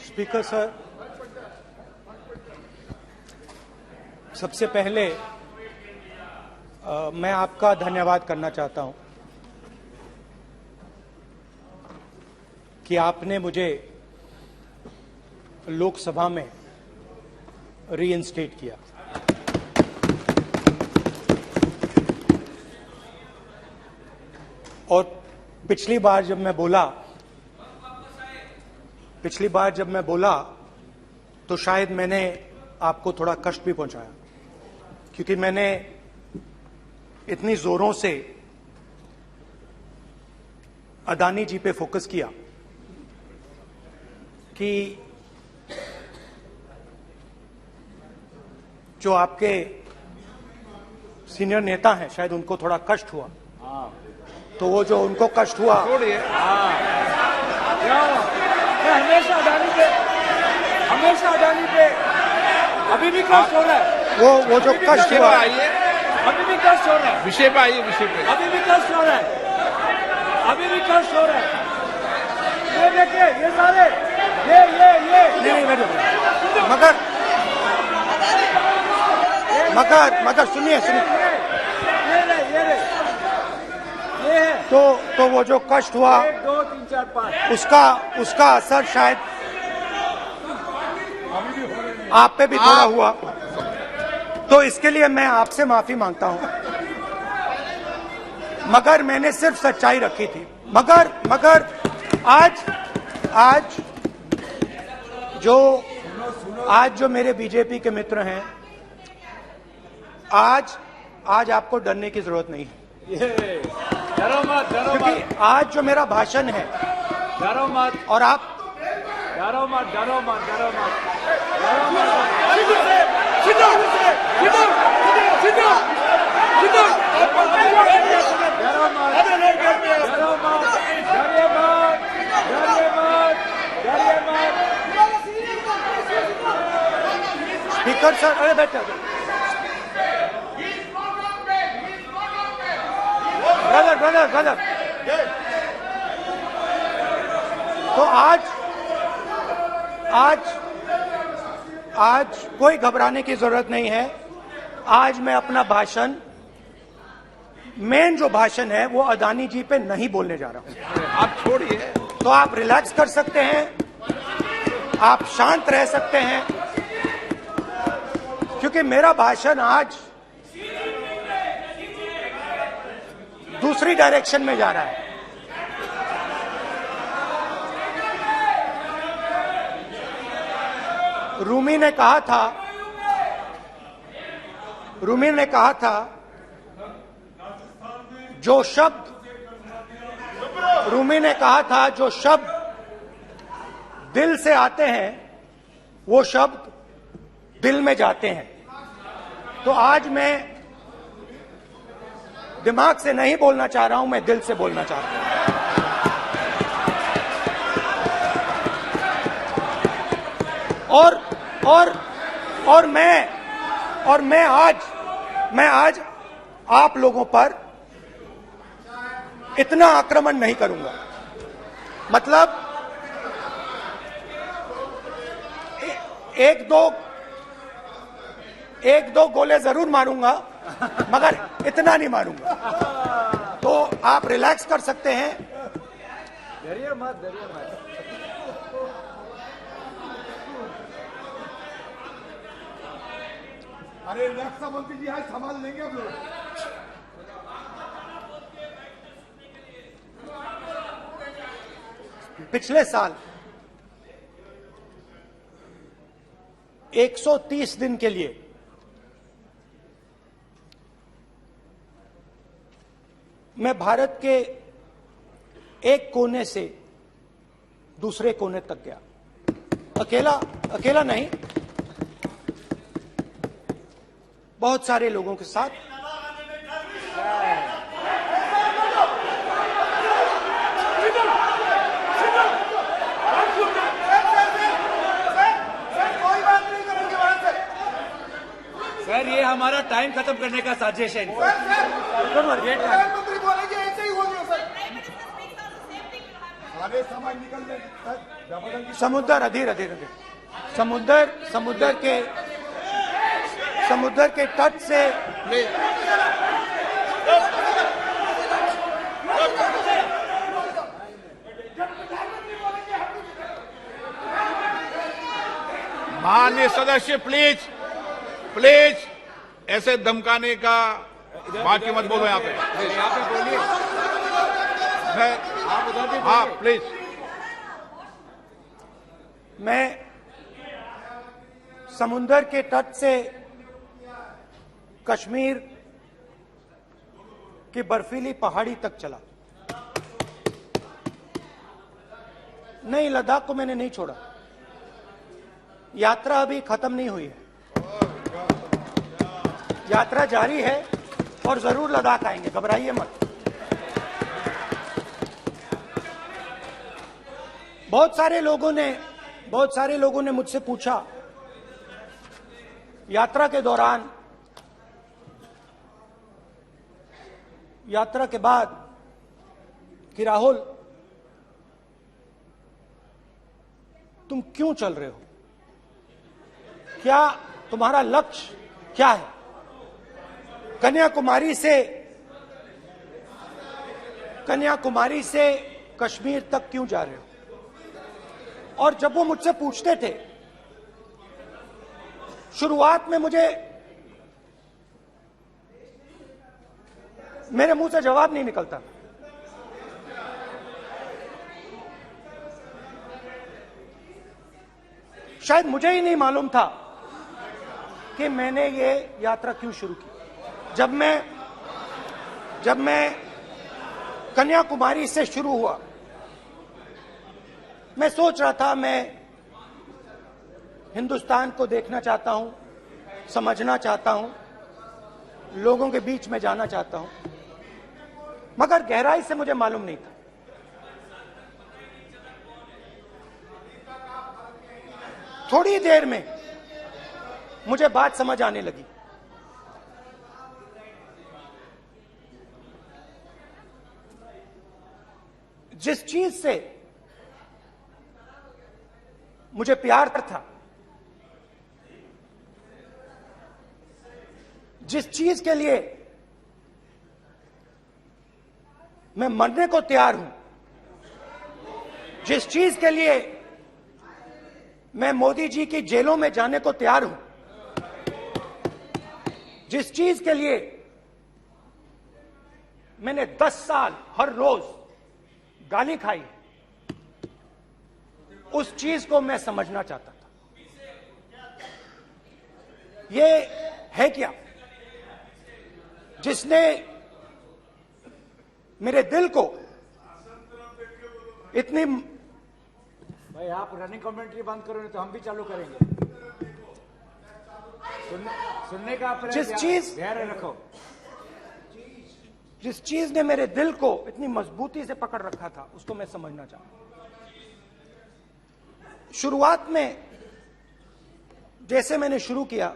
Speaker sir, सबसे पहले मैं आपका धन्यवाद करना चाहता हूं कि आपने मुझे लोकसभा में रीइंस्टेट किया। और पिछली बार जब मैं बोला तो शायद मैंने आपको थोड़ा कष्ट भी पहुंचाया, क्योंकि मैंने इतनी जोरों से अदानी जी पे फोकस किया कि जो आपके सीनियर नेता हैं शायद उनको थोड़ा कष्ट हुआ। तो वो जो उनको कष्ट हुआ, हमेशा अडानी पे अभी भी कष्ट हो रहा है। वो जो कष्ट हुआ, अभी भी कष्ट हो रहा है। विषय पे आइए, विषय पे। अभी भी कष्ट हो रहा है। ये देखिए, ये सारे नहीं मगर सुनिए ये है। तो वो जो कष्ट हुआ 1 2 3 4 5 उसका असर शायद आप पे भी थोड़ा हुआ। तो इसके लिए मैं आपसे माफी मांगता हूं, मगर मैंने सिर्फ सच्चाई रखी थी। मगर आज जो मेरे बीजेपी के मित्र हैं, आज आपको डरने की जरूरत नहीं है, डरो मत। क्योंकि आज जो मेरा भाषण है, डरो मत। और आप डरो मत। स्पीकर सर, अरे बैठे ब्रदर। तो आज कोई घबराने की जरूरत नहीं है। आज मैं अपना भाषण, मेन जो भाषण है वो अदानी जी पे नहीं बोलने जा रहा हूं। आप छोड़िए, तो आप रिलैक्स कर सकते हैं, आप शांत रह सकते हैं, क्योंकि मेरा भाषण आज दूसरी डायरेक्शन में जा रहा है। रूमी ने कहा था जो शब्द दिल से आते हैं वो शब्द दिल में जाते हैं। तो आज मैं दिमाग से नहीं बोलना चाह रहा हूं, मैं दिल से बोलना चाह रहा हूं। और मैं आज आप लोगों पर इतना आक्रमण नहीं करूंगा। मतलब एक दो गोले जरूर मारूंगा, मगर इतना नहीं मारूंगा। तो आप रिलैक्स कर सकते हैं। डरिए मत। अरे रक्षा मंत्री जी आज संभाल लेंगे आप लोग। पिछले साल 130 दिन के लिए मैं भारत के एक कोने से दूसरे कोने तक गया, अकेला नहीं, बहुत सारे लोगों के साथ। सर, ये हमारा टाइम खत्म करने का साजिश है। प्रधानमंत्री बोलेंगे ऐसे ही हो गया सर। सारे समय निकल गए। समुद्र अधीर अधीर अधीर समुद्र के तट से माननीय सदस्य प्लीज प्लीज ऐसे धमकाने का बात की मत बोलो यहाँ पे। यहाँ पे बोलिए, आप उधर भी हाँ बोलिए। प्लीज। मैं समुद्र के तट से कश्मीर की बर्फीली पहाड़ी तक चला। नहीं, लद्दाख को मैंने नहीं छोड़ा। यात्रा अभी खत्म नहीं हुई है, यात्रा जारी है और जरूर लद्दाख आएंगे, घबराइए मत। बहुत सारे लोगों ने मुझसे पूछा यात्रा के दौरान, यात्रा के बाद कि राहुल तुम क्यों चल रहे हो, क्या तुम्हारा लक्ष्य क्या है, कन्याकुमारी से कश्मीर तक क्यों जा रहे हो। और जब वो मुझसे पूछते थे, शुरुआत में मेरे मुंह से जवाब नहीं निकलता। शायद मुझे ही नहीं मालूम था कि मैंने ये यात्रा क्यों शुरू की। जब मैं कन्याकुमारी से शुरू हुआ, मैं सोच रहा था मैं हिंदुस्तान को देखना चाहता हूं, समझना चाहता हूं, लोगों के बीच में जाना चाहता हूं, मगर गहराई से मुझे मालूम नहीं था। थोड़ी देर में मुझे बात समझ आने लगी। जिस चीज से मुझे प्यार था, जिस चीज के लिए मैं मरने को तैयार हूं, जिस चीज के लिए मैं मोदी जी की जेलों में जाने को तैयार हूं, जिस चीज के लिए मैंने 10 साल हर रोज गाली खाई, उस चीज को मैं समझना चाहता था। ये है क्या जिसने मेरे दिल को इतनी। भाई आप रनिंग कमेंट्री बंद करो, नहीं तो हम भी चालू करेंगे। सुनने का अपने धैर्य रखो। जिस चीज ने मेरे दिल को इतनी मजबूती से पकड़ रखा था, उसको मैं समझना चाहता। शुरुआत में जैसे मैंने शुरू किया,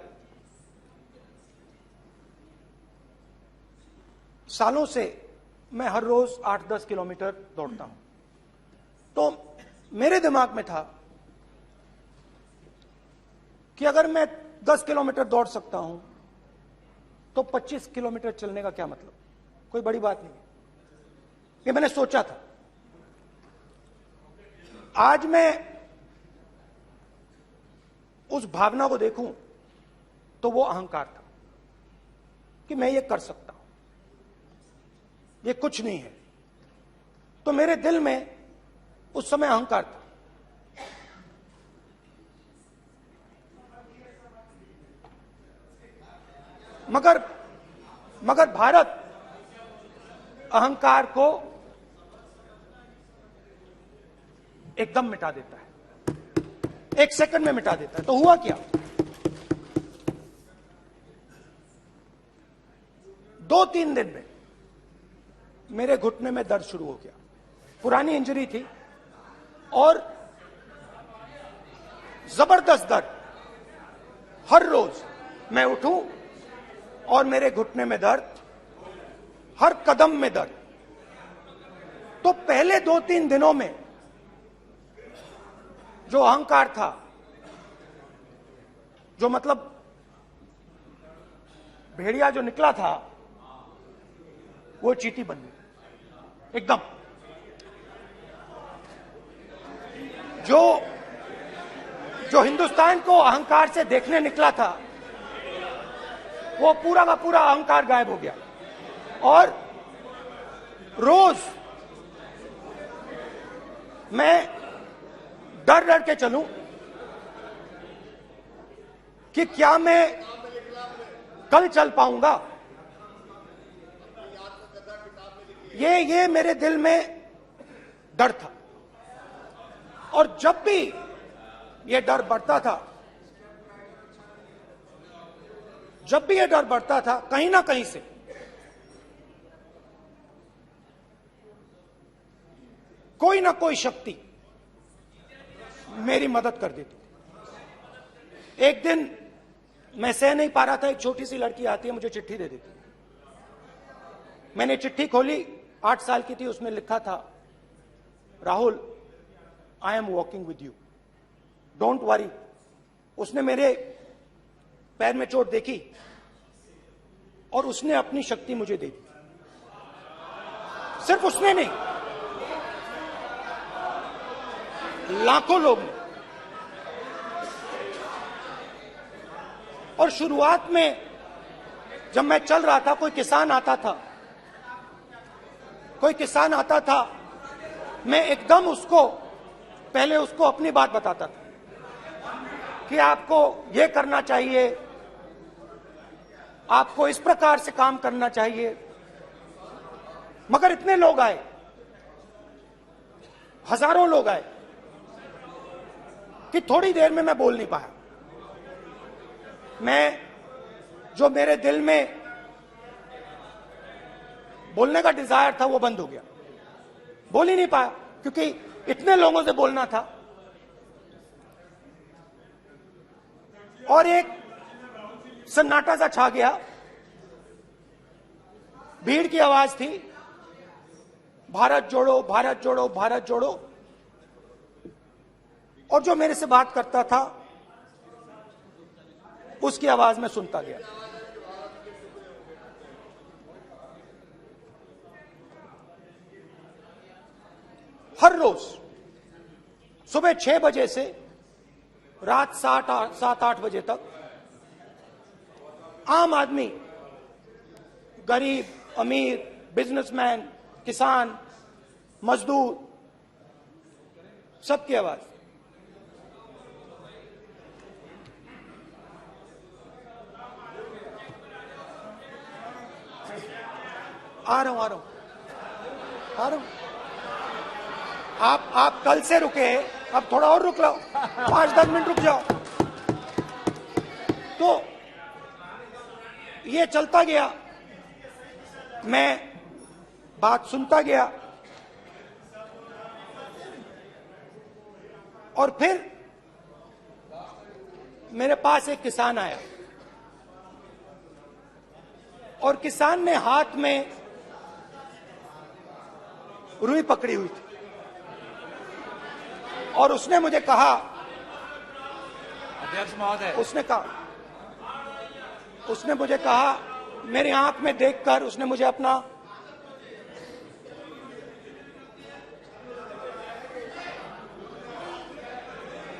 सालों से मैं हर रोज 8-10 किलोमीटर दौड़ता हूं, तो मेरे दिमाग में था कि अगर मैं 10 किलोमीटर दौड़ सकता हूं तो 25 किलोमीटर चलने का क्या मतलब, कोई बड़ी बात नहीं। ये मैंने सोचा था। आज मैं उस भावना को देखूं तो वो अहंकार था कि मैं ये कर सकता हूं, ये कुछ नहीं है। तो मेरे दिल में उस समय अहंकार था। मगर भारत अहंकार को एकदम मिटा देता है, 1 सेकंड में मिटा देता है। तो हुआ क्या, 2-3 दिन में मेरे घुटने में दर्द शुरू हो गया। पुरानी इंजरी थी और जबरदस्त दर्द। हर रोज मैं उठूं और मेरे घुटने में दर्द, हर कदम में दर्द। तो पहले 2-3 दिनों में जो अहंकार था, जो मतलब भेड़िया जो निकला था, वो चींटी बन गई एकदम। जो हिंदुस्तान को अहंकार से देखने निकला था, वो पूरा का पूरा अहंकार गायब हो गया। और रोज मैं डर डर के चलूं कि क्या मैं कल चल पाऊंगा। ये मेरे दिल में डर था। और जब भी ये डर बढ़ता था, कहीं ना कहीं से कोई ना कोई शक्ति मेरी मदद कर देती थी। एक दिन मैं सह नहीं पा रहा था, एक छोटी सी लड़की आती है, मुझे चिट्ठी दे देती। मैंने चिट्ठी खोली, 8 साल की थी, उसमें लिखा था, Rahul, I am walking with you, don't worry. उसने मेरे पैर में चोट देखी और उसने अपनी शक्ति मुझे दे दी। सिर्फ उसने नहीं, लाखों लोग ने। और शुरुआत में जब मैं चल रहा था, कोई किसान आता था, मैं एकदम पहले उसको अपनी बात बताता था कि आपको ये करना चाहिए, आपको इस प्रकार से काम करना चाहिए। मगर इतने लोग आए, हजारों लोग आए, कि थोड़ी देर में मैं बोल नहीं पाया। जो मेरे दिल में बोलने का डिजायर था, वो बंद हो गया। बोल ही नहीं पाया, क्योंकि इतने लोगों से बोलना था। और एक सन्नाटा सा छा गया, भीड़ की आवाज थी, भारत जोड़ो, भारत जोड़ो, भारत जोड़ो। और जो मेरे से बात करता था, उसकी आवाज में सुनता गया। हर रोज सुबह 6 बजे से रात 7-8 बजे तक आम आदमी, गरीब, अमीर, बिजनेसमैन, किसान, मजदूर, सबकी आवाज। आ रहा हूं। आप कल से रुके, अब थोड़ा और रुक लो, 5-10 मिनट रुक जाओ। तो ये चलता गया, मैं बात सुनता गया। और फिर मेरे पास एक किसान आया, और किसान ने हाथ में रुई पकड़ी हुई थी, और उसने मुझे कहा, अध्यक्ष महोदय, उसने मुझे कहा, मेरी आंख में देखकर उसने मुझे अपना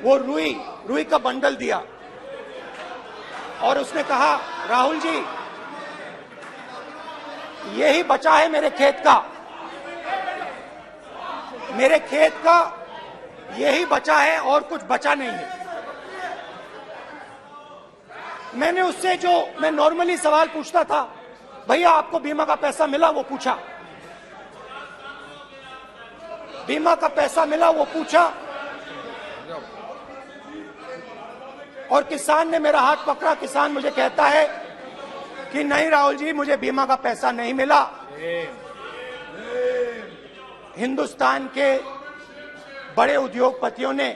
वो रुई का बंडल दिया, और उसने कहा, राहुल जी, यही बचा है मेरे खेत का, यही बचा है, और कुछ बचा नहीं है। मैंने उससे, जो मैं नॉर्मली सवाल पूछता था, भैया आपको बीमा का पैसा मिला, वो पूछा। बीमा का पैसा मिला, वो पूछा। और किसान ने मेरा हाथ पकड़ा। किसान मुझे कहता है कि नहीं राहुल जी, मुझे बीमा का पैसा नहीं मिला, हिंदुस्तान के बड़े उद्योगपतियों ने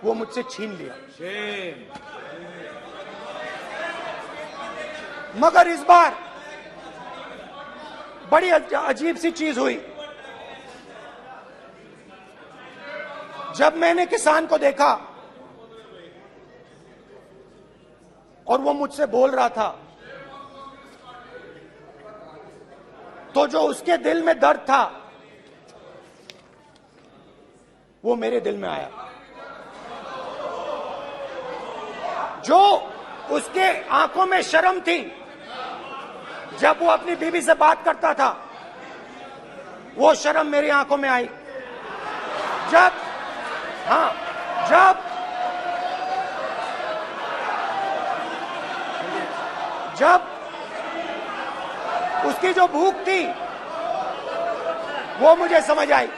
वो मुझसे छीन लिया। मगर इस बार बड़ी अजीब सी चीज हुई। जब मैंने किसान को देखा और वो मुझसे बोल रहा था, तो जो उसके दिल में दर्द था वो मेरे दिल में आया। जो उसके आंखों में शर्म थी जब वो अपनी बीवी से बात करता था, वो शर्म मेरी आंखों में आई। जब उसकी जो भूख थी वो मुझे समझ आई।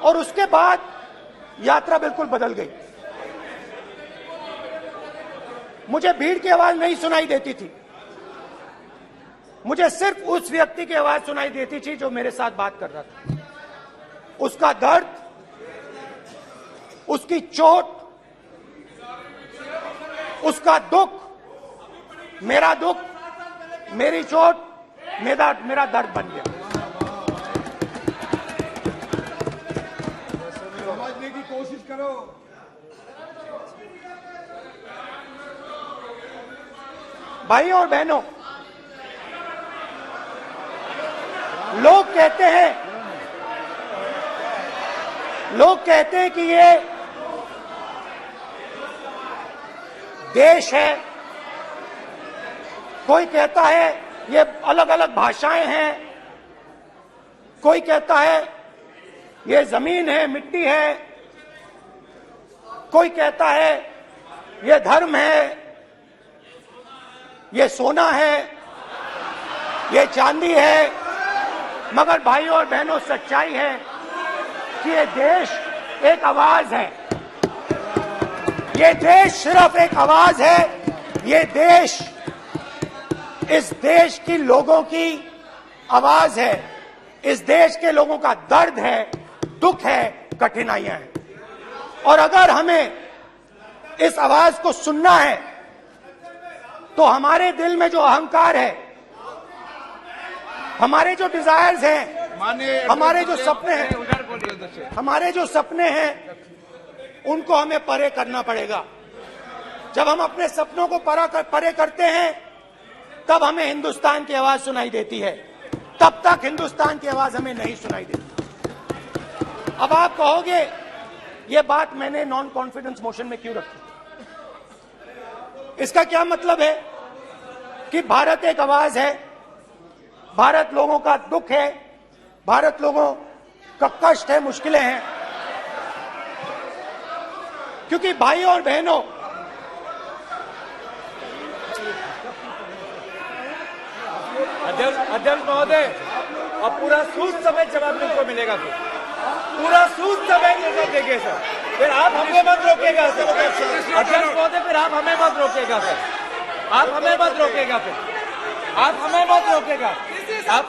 और उसके बाद यात्रा बिल्कुल बदल गई। मुझे भीड़ की आवाज नहीं सुनाई देती थी, मुझे सिर्फ उस व्यक्ति की आवाज सुनाई देती थी जो मेरे साथ बात कर रहा था। उसका दर्द, उसकी चोट, उसका दुख, मेरा दुख, मेरी चोट, मेरा दर्द बन गया। समझने की कोशिश करो। भाइयों और बहनों, लोग कहते हैं कि ये देश है, कोई कहता है ये अलग अलग भाषाएं हैं, कोई कहता है ये जमीन है, मिट्टी है, कोई कहता है ये धर्म है, ये सोना है, ये चांदी है। मगर भाइयों और बहनों, सच्चाई है कि ये देश एक आवाज है। ये देश सिर्फ एक आवाज है। ये देश, इस देश की लोगों की आवाज है। इस देश के लोगों का दर्द है, दुख है, कठिनाइयां हैं। और अगर हमें इस आवाज को सुनना है तो हमारे दिल में जो अहंकार है, हमारे जो डिजायर्स हैं, हमारे जो सपने हैं, उनको हमें परे करना पड़ेगा। जब हम अपने सपनों को परे करते हैं तब हमें हिंदुस्तान की आवाज सुनाई देती है, तब तक हिंदुस्तान की आवाज हमें नहीं सुनाई देती। अब आप कहोगे ये बात मैंने नॉन कॉन्फिडेंस मोशन में क्यों रखी? इसका क्या मतलब है कि भारत एक आवाज है, भारत लोगों का दुख है, भारत लोगों का कष्ट है, मुश्किलें हैं। क्योंकि भाइयों और बहनों, अध्यक्ष महोदय, अब पूरा सूद समेत जवाब तुमको मिलेगा। फिर पूरा सूद समेत जवाब देंगे सर। फिर आप हमें मत रोकेगा सर। अध्यक्ष महोदय, फिर आप हमें मत रोकेगा सर। आप हमें मत रोकेगा। फिर आप हमें मत रोकेगा। आप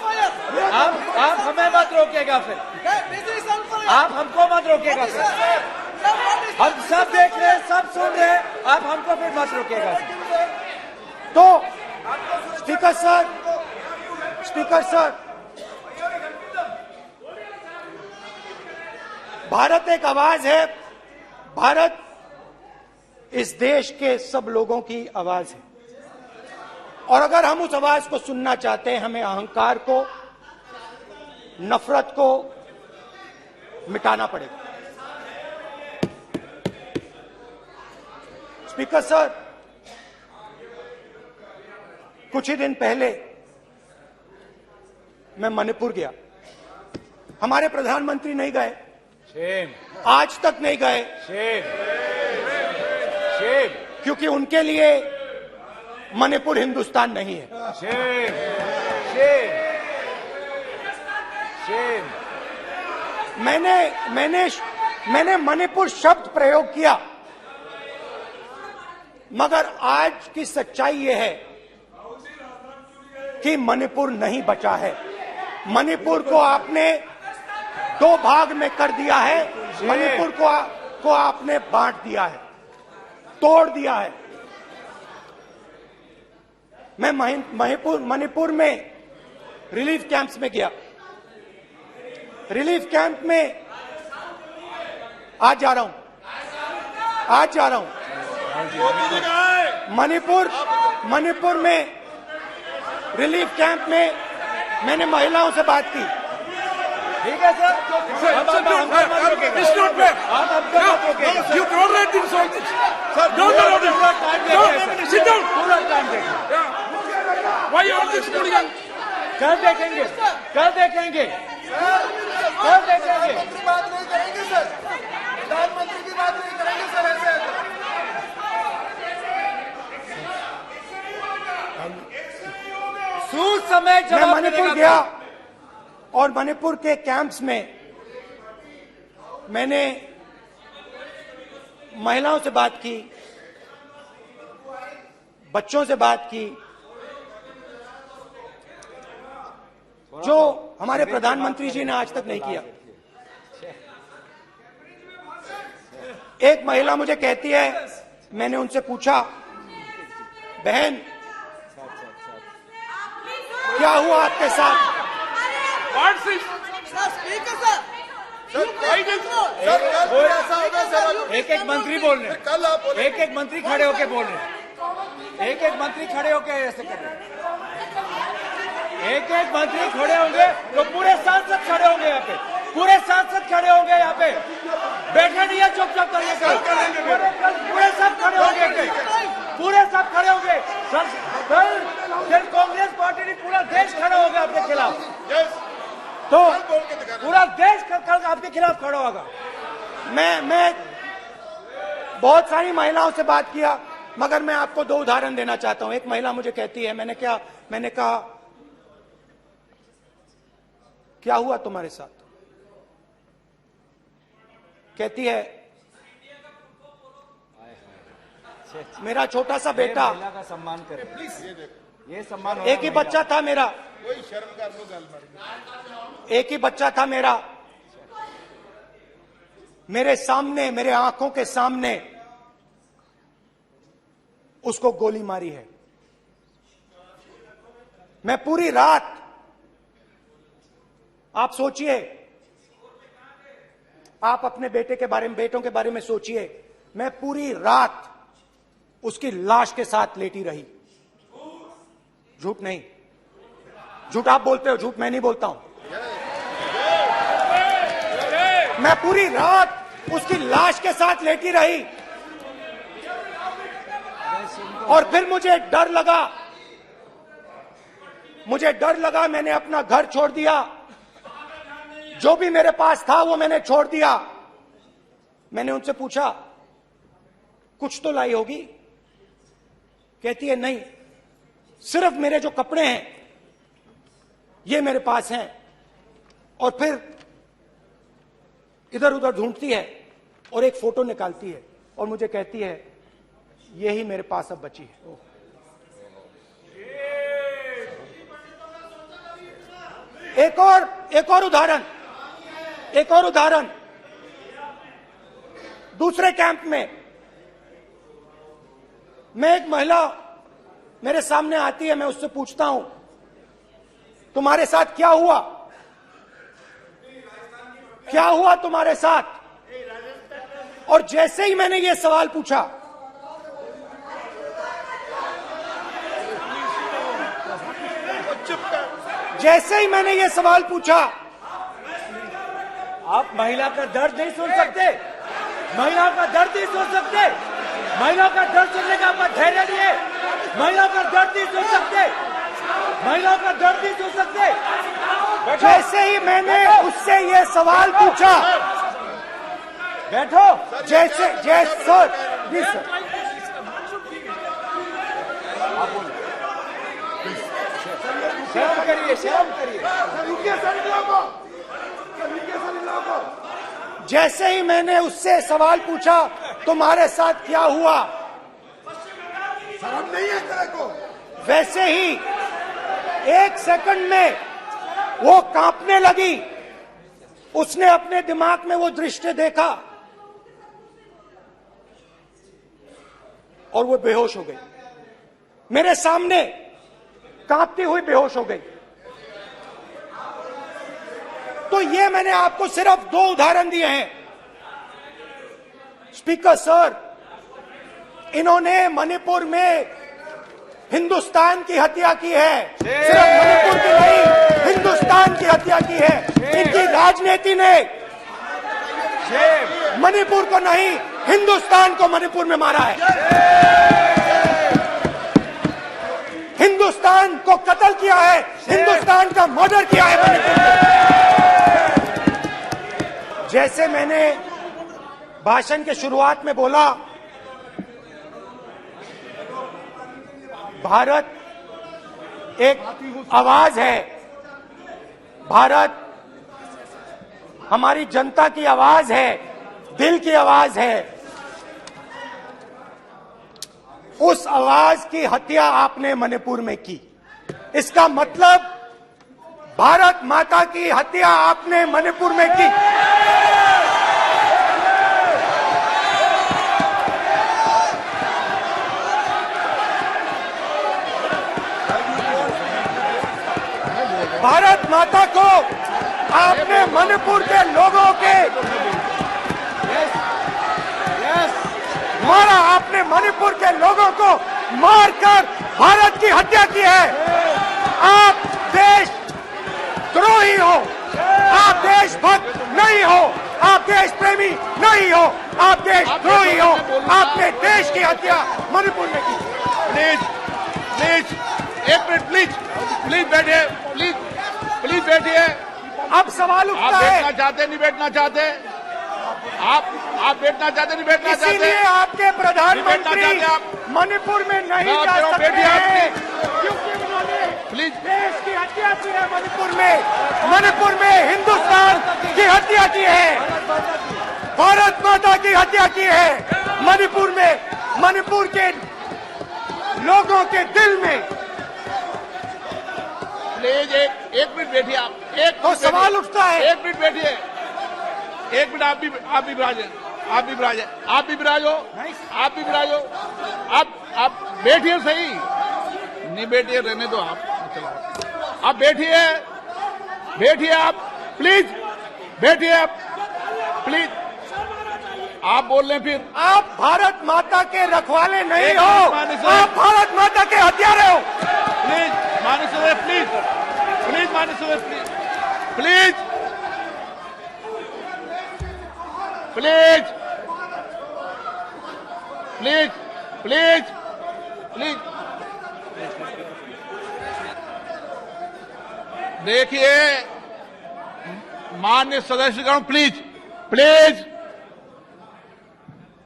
हमें मत रोकेगा। फिर आप हमको मत रोकेगा सर। हम सब देख रहे हैं, सब सुन रहे हैं, आप हमको फिर मत रोकेगा सर। तो स्पीकर सर, भारत एक आवाज है। भारत इस देश के सब लोगों की आवाज है। और अगर हम उस आवाज को सुनना चाहते हैं, हमें अहंकार को, नफरत को मिटाना पड़ेगा। स्पीकर सर, कुछ ही दिन पहले मैं मणिपुर गया। हमारे प्रधानमंत्री नहीं गए, आज तक नहीं गए, क्योंकि उनके लिए मणिपुर हिंदुस्तान नहीं है। मैंने मणिपुर शब्द प्रयोग किया, मगर आज की सच्चाई यह है कि मणिपुर नहीं बचा है। मणिपुर को आपने दो भाग में कर दिया है। मणिपुर को आपने बांट दिया है, तोड़ दिया है। मैं मणिपुर में रिलीफ कैंप्स में गया। रिलीफ कैंप में आज जा रहा हूं, मणिपुर में रिलीफ कैंप में मैंने महिलाओं से बात की। ठीक है सर, अब आप हमें मत रोकेंगे। It's not fair. आप हमको मत रोकेंगे। You tolerate insults. Sir, Don't allow this. पूरा टाइम देखेंगे। Sit down. पूरा टाइम देखेंगे। Why you are this hooligan? कल देखेंगे, कल देखेंगे, कल देखेंगे। बात नहीं करेंगे सर, प्रधानमंत्री की बात नहीं करेंगे सर ऐसे। सूद समय मैं जवाब मणिपुर देने का गया और मणिपुर के कैंप्स में मैंने महिलाओं से बात की, बच्चों से बात की, जो हमारे प्रधानमंत्री जी ने आज तक नहीं किया। एक महिला मुझे कहती है, मैंने उनसे पूछा, बहन क्या हुआ आपके साथ? What's this? एक एक मंत्री बोल रहे हैं, कल आप बोले एक एक मंत्री खड़े होके बोल रहे हैं, एक एक मंत्री खड़े होके ऐसे कर रहे हैं, एक एक मंत्री खड़े होंगे तो पूरे सांसद खड़े होंगे यहाँ पे, पूरे सांसद खड़े होंगे यहाँ पे, बैठे नहीं है चुपचाप करिए, पूरे सब खड़े होंगे, पूरे सब खड़े होंगे। कल कांग्रेस पार्टी ने पूरा देश खड़ा होगा आपके खिलाफ, तो पूरा देश कल आपके खिलाफ खड़ा होगा। मैं बहुत सारी महिलाओं से बात किया, मगर मैं आपको दो उदाहरण देना चाहता हूं। एक महिला मुझे कहती है, मैंने कहा क्या हुआ तुम्हारे साथ? कहती है, मेरा छोटा सा बेटा, महिला का सम्मान करें प्लीज, ये सम्मान। एक ही बच्चा था मेरा, एक ही बच्चा था मेरा, मेरे सामने, मेरे आंखों के सामने उसको गोली मारी है। मैं पूरी रात, आप सोचिए, आप अपने बेटे के बारे में, बेटों के बारे में सोचिए, मैं पूरी रात उसकी लाश के साथ लेटी रही। झूठ नहीं, झूठ आप बोलते हो, झूठ मैं नहीं बोलता हूं। मैं पूरी रात उसकी लाश के साथ लेटी रही और फिर मुझे डर लगा, मैंने अपना घर छोड़ दिया, जो भी मेरे पास था वो मैंने छोड़ दिया। मैंने उनसे पूछा, कुछ तो लाई होगी? कहती है, नहीं, सिर्फ मेरे जो कपड़े हैं ये मेरे पास हैं। और फिर इधर उधर ढूंढती है और एक फोटो निकालती है और मुझे कहती है, यही मेरे पास अब बची है। एक और उदाहरण, दूसरे कैंप में मैं, एक महिला मेरे सामने आती है, मैं उससे पूछता हूं, तुम्हारे साथ क्या हुआ? क्या हुआ तुम्हारे साथ? और जैसे ही मैंने ये सवाल पूछा, आप महिला का दर्द नहीं सुन सकते, महिला का दर्द नहीं सुन सकते, महिला का दर्द सुनने का आपका धैर्य नहीं है, महिला का दर्द नहीं सुन सकते, महिला का दर्द नहीं सुन सकते। जैसे ही मैंने उससे ये सवाल पूछा, बैठो, जैसे सर, प्लीज सर, शर्म करिए, शर्म करिए। जैसे ही मैंने उससे सवाल पूछा, तुम्हारे साथ क्या हुआ, शर्म नहीं है तेरे को? वैसे ही एक सेकंड में वो कांपने लगी। उसने अपने दिमाग में वो दृश्य देखा और वो बेहोश हो गई। मेरे सामने कांपती हुई बेहोश हो गई। तो ये मैंने आपको सिर्फ 2 उदाहरण दिए हैं। स्पीकर सर, इन्होंने मणिपुर में हिंदुस्तान की हत्या की है, सिर्फ मणिपुर की नहीं, हिंदुस्तान की हत्या की है। इनकी राजनीति ने मणिपुर को नहीं, हिंदुस्तान को मणिपुर में मारा है। हिंदुस्तान को कत्ल किया है, हिंदुस्तान का मर्डर किया है मणिपुर में। जैसे मैंने भाषण के शुरुआत में बोला, भारत एक आवाज है, भारत हमारी जनता की आवाज है, दिल की आवाज है। उस आवाज की हत्या आपने मणिपुर में की। इसका मतलब भारत माता की हत्या आपने मणिपुर में की। भारत माता को आपने मणिपुर के लोगों के मारा, आपने मणिपुर के लोगों को मारकर भारत की हत्या की है। आप देश द्रोही हो, आप देशभक्त नहीं हो, आप देश प्रेमी नहीं हो, आप देशद्रोही हो। आपने देश की हत्या मणिपुर में की। प्लीज प्लीज एक मिनट, प्लीज प्लीज बैठिए, प्लीज प्लीज बैठिए। अब सवाल आप उठता है, बैठना चाहते नहीं बैठना चाहते? आप बैठना चाहते नहीं बैठना चाहते? इसीलिए आपके बैठना प्रधानमंत्री चाहते आप? मणिपुर में नहीं मैं जा आप सकते बैठिए, आप हैं, क्योंकि उन्होंने प्लीज देश की हत्या की है। मणिपुर में हिंदुस्तान की हत्या की है, भारत माता की हत्या की है। मणिपुर में, मणिपुर के लोगों के दिल में। प्लीज एक मिनट बैठिए आप, एक तो मिनट सवाल बैठिए। उठता है, एक मिनट बैठिए, एक मिनट। आप भी विराजे, आप भी विराजे, आप भी विराजो, आप भी विराजो। आप बैठिए सही, नहीं बैठिए रहने दो आप। आप बैठिए, बैठिए आप, प्लीज बैठिए आप, प्लीज। आप बोल रहे हैं फिर आप भारत माता के रखवाले नहीं एक हो, मिनट माननीय सर। आप भारत माता के हत्यारे हो। प्लीज माननीय सदस्य, प्लीज प्लीज माननीय सदस्य, please please please please please. देखिए माननीय सदस्यगण, प्लीज प्लीज।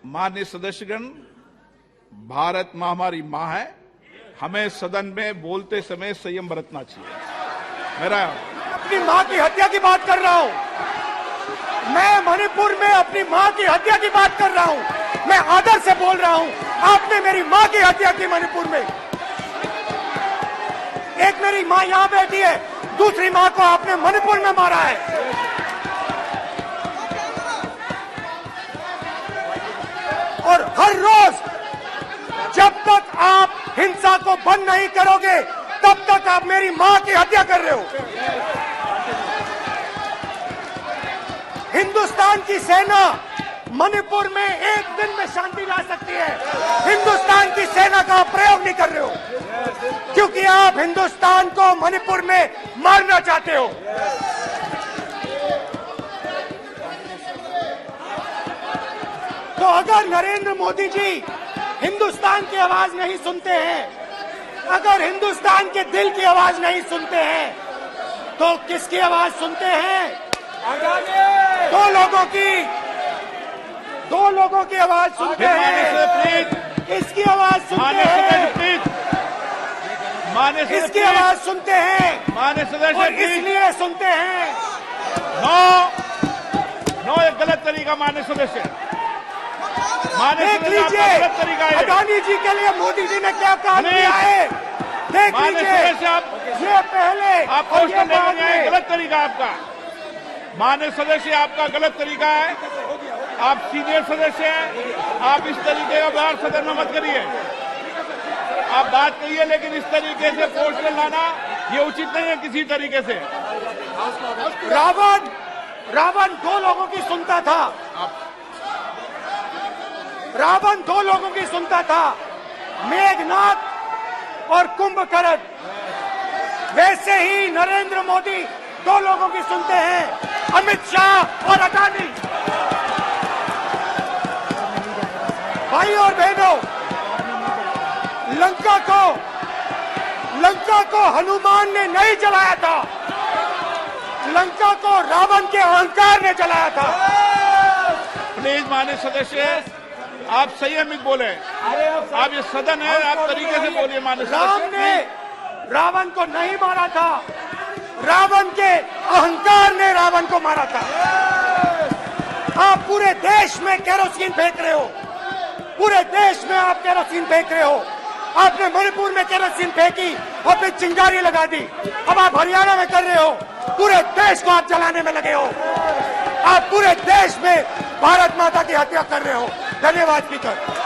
माननीय सदस्यगण, भारत मां हमारी मां है, हमें सदन में बोलते समय संयम बरतना चाहिए। मेरा अपनी मां की हत्या की बात कर रहा हूं, मैं मणिपुर में अपनी मां की हत्या की बात कर रहा हूं, मैं आदर से बोल रहा हूं। आपने मेरी मां की हत्या की मणिपुर में। एक मेरी मां यहां बैठी है, दूसरी मां को आपने मणिपुर में मारा है। और हर रोज जब तक आप हिंसा को बंद नहीं करोगे, तब तक आप मेरी मां की हत्या कर रहे हो। हिंदुस्तान की सेना मणिपुर में एक दिन में शांति ला सकती है, हिंदुस्तान की सेना का आप प्रयोग नहीं कर रहे हो, क्योंकि आप हिंदुस्तान को मणिपुर में मारना चाहते हो। तो अगर नरेंद्र मोदी जी हिंदुस्तान की आवाज नहीं सुनते हैं, अगर हिंदुस्तान के दिल की आवाज नहीं सुनते हैं, तो किसकी आवाज सुनते हैं? दो लोगों की आवाज सुनते हैं। प्लीज इसकी आवाज सुनते हैं, प्लीज माननीय सदस्य, इसकी आवाज सुनते हैं, माननीय सदस्य, और प्लीज। इसलिए सुनते हैं। नो ये गलत तरीका माननीय सदस्य, माननीय देख सदस्य, आपका लीजिए गलत तरीका है। अडानी जी के लिए मोदी जी ने क्या काम नहीं। किया है, देख माननीय लीजिए। सदस्य, आप ये पहले आप और ये क्वेश्चन बाद लेकर आए, में। गलत तरीका आपका। माननीय सदस्य, आपका गलत तरीका है, आप सीनियर सदस्य हैं, आप इस तरीके का व्यवहार सदन में मत करिए। आप बात करिए, लेकिन इस तरीके से पोस्टर लाना ये उचित नहीं है किसी तरीके से। रावण दो लोगों की सुनता था। रावण दो लोगों की सुनता था, मेघनाथ और कुंभकर्ण। वैसे ही नरेंद्र मोदी दो लोगों की सुनते हैं, अमित शाह और अडानी। भाई और बहनों, लंका को हनुमान ने नहीं जलाया था, लंका को रावण के अहंकार ने जलाया था। प्लीज माननीय सदस्य, आप संयमित बोले। आप ये सदन है, आप तरीके से बोलिए माननीय राम सदस्य। ने रावण को नहीं मारा था, रावण के अहंकार ने रावण को मारा था। आप पूरे देश में केरोसिन फेंक रहे हो, पूरे देश में आप केरोसिन फेंक रहे हो। आपने मणिपुर में केरोसिन फेंकी और फिर चिंगारी लगा दी। अब आप हरियाणा में कर रहे हो, पूरे देश को आप जलाने में लगे हो। आप पूरे देश में भारत माता की हत्या कर रहे हो। धन्यवाद स्पीकर।